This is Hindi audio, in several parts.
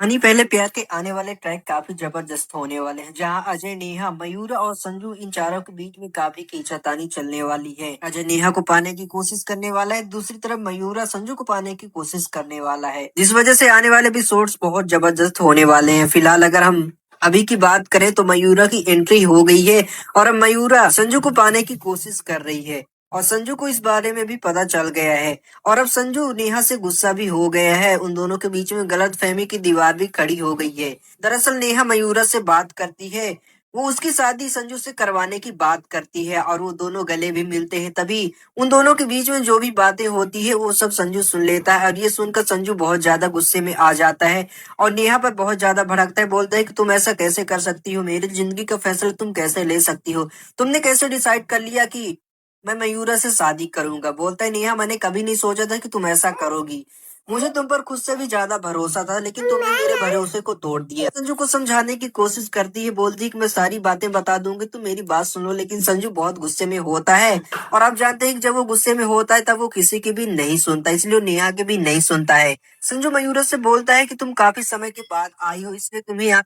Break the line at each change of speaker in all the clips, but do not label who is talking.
हनी पहले प्यार के आने वाले ट्रैक काफी जबरदस्त होने वाले हैं, जहां अजय, नेहा, मयूरा और संजू इन चारों के बीच में काफी खींचातानी चलने वाली है। अजय नेहा को पाने की कोशिश करने वाला है, दूसरी तरफ मयूरा संजू को पाने की कोशिश करने वाला है, जिस वजह से आने वाले एपिसोड्स बहुत जबरदस्त होने वाले हैं। फिलहाल अगर हम अभी की बात करें तो मयूरा की एंट्री हो गई है और अब मयूरा संजू को पाने की कोशिश कर रही है और संजू को इस बारे में भी पता चल गया है। और अब संजू नेहा से गुस्सा भी हो गया है, उन दोनों के बीच में गलतफहमी की दीवार भी खड़ी हो गई है। दरअसल नेहा मयूरा से बात करती है, वो उसकी शादी संजू से करवाने की बात करती है और वो दोनों गले भी मिलते हैं। तभी उन दोनों के बीच में जो भी बातें होती है वो सब संजू सुन लेता है और ये सुनकर संजू बहुत ज्यादा गुस्से में आ जाता है और नेहा पर बहुत ज्यादा भड़कता है। बोलता है कि तुम ऐसा कैसे कर सकती हो, मेरी जिंदगी का फैसला तुम कैसे ले सकती हो, तुमने कैसे डिसाइड कर लिया कि मैं मयूरा से शादी करूंगा। बोलता है नेहा, मैंने कभी नहीं सोचा था कि तुम ऐसा करोगी, मुझे तुम पर खुद से भी ज्यादा भरोसा था, लेकिन तुमने मेरे भरोसे को तोड़ दिया। संजू को समझाने की कोशिश करती है, बोलती है कि मैं सारी बातें बता दूंगी, तुम मेरी बात सुनो। लेकिन संजू बहुत गुस्से में होता है और आप जानते हैं कि जब वो गुस्से में होता है तब वो किसी की भी नहीं सुनता, इसलिए वो नेहा के भी नहीं सुनता है। संजू मयूरा से बोलता है कि तुम काफी समय के बाद आई हो, इसलिए तुम्हें यहाँ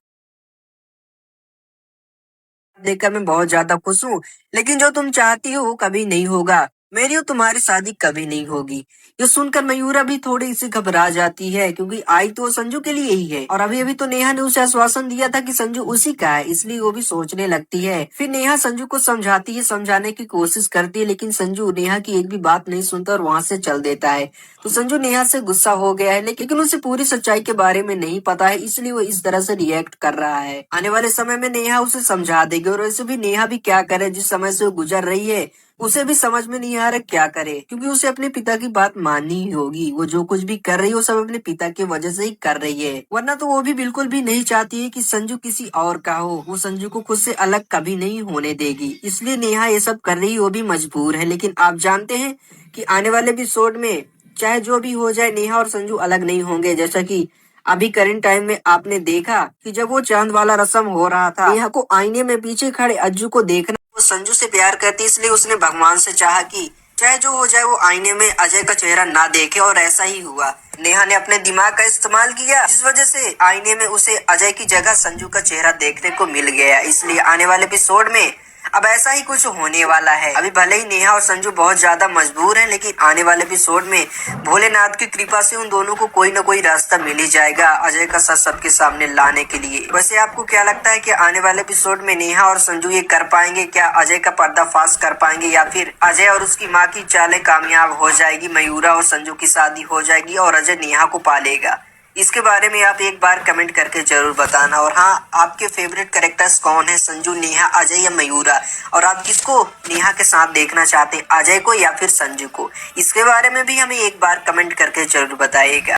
देखकर मैं बहुत ज्यादा खुश हूँ, लेकिन जो तुम चाहती हो वो कभी नहीं होगा, मेरी और तुम्हारी शादी कभी नहीं होगी। ये सुनकर मयूरा भी थोड़ी सी घबरा जाती है, क्योंकि आई तो वो संजू के लिए ही है और अभी अभी तो नेहा ने उसे आश्वासन दिया था कि संजू उसी का है, इसलिए वो भी सोचने लगती है। फिर नेहा संजू को समझाती है, समझाने की कोशिश करती है, लेकिन संजू नेहा की एक भी बात नहीं सुनता और वहां से चल देता है। तो संजू नेहा से गुस्सा हो गया है, लेकिन उसे पूरी सच्चाई के बारे में नहीं पता है, इसलिए वो इस तरह से रिएक्ट कर रहा है। आने वाले समय में नेहा उसे समझा देगी और वैसे भी नेहा भी क्या करे, जिस समय से वो गुजर रही है उसे भी समझ में नहीं आ रहा क्या करे, क्योंकि उसे अपने पिता की बात माननी ही होगी। वो जो कुछ भी कर रही है वो सब अपने पिता की वजह से ही कर रही है, वरना तो वो भी बिल्कुल भी नहीं चाहती है कि संजू किसी और का हो। वो संजू को खुद से अलग कभी नहीं होने देगी, इसलिए नेहा ये सब कर रही है, वो भी मजबूर है। लेकिन आप जानते हैं कि आने वाले एपिसोड में चाहे जो भी हो जाए नेहा और संजू अलग नहीं होंगे। जैसा कि अभी करंट टाइम में आपने देखा कि जब वो चांद वाला रस्म हो रहा था, नेहा को आईने में पीछे खड़े अज्जू को देखना, वो संजू से प्यार करती, इसलिए उसने भगवान से चाहा कि चाहे जो हो जाए वो आईने में अजय का चेहरा ना देखे, और ऐसा ही हुआ। नेहा ने अपने दिमाग का इस्तेमाल किया, जिस वजह से आईने में उसे अजय की जगह संजू का चेहरा देखने को मिल गया। इसलिए आने वाले एपिसोड में अब ऐसा ही कुछ होने वाला है। अभी भले ही नेहा और संजू बहुत ज्यादा मजबूर हैं, लेकिन आने वाले एपिसोड में भोलेनाथ की कृपा से उन दोनों को कोई न कोई रास्ता मिल ही जाएगा अजय का सच सबके सामने लाने के लिए। वैसे आपको क्या लगता है कि आने वाले एपिसोड में नेहा और संजू ये कर पाएंगे? क्या अजय का पर्दाफाश कर पाएंगे, या फिर अजय और उसकी माँ की चालें कामयाब हो जाएगी, मयूरा और संजू की शादी हो जाएगी और अजय नेहा को पालेगा? इसके बारे में आप एक बार कमेंट करके जरूर बताना। और हाँ, आपके फेवरेट कैरेक्टर्स कौन है, संजू, नेहा, अजय या मयूरा? और आप किसको नेहा के साथ देखना चाहते हैं, अजय को या फिर संजू को? इसके बारे में भी हमें एक बार कमेंट करके जरूर बताइएगा।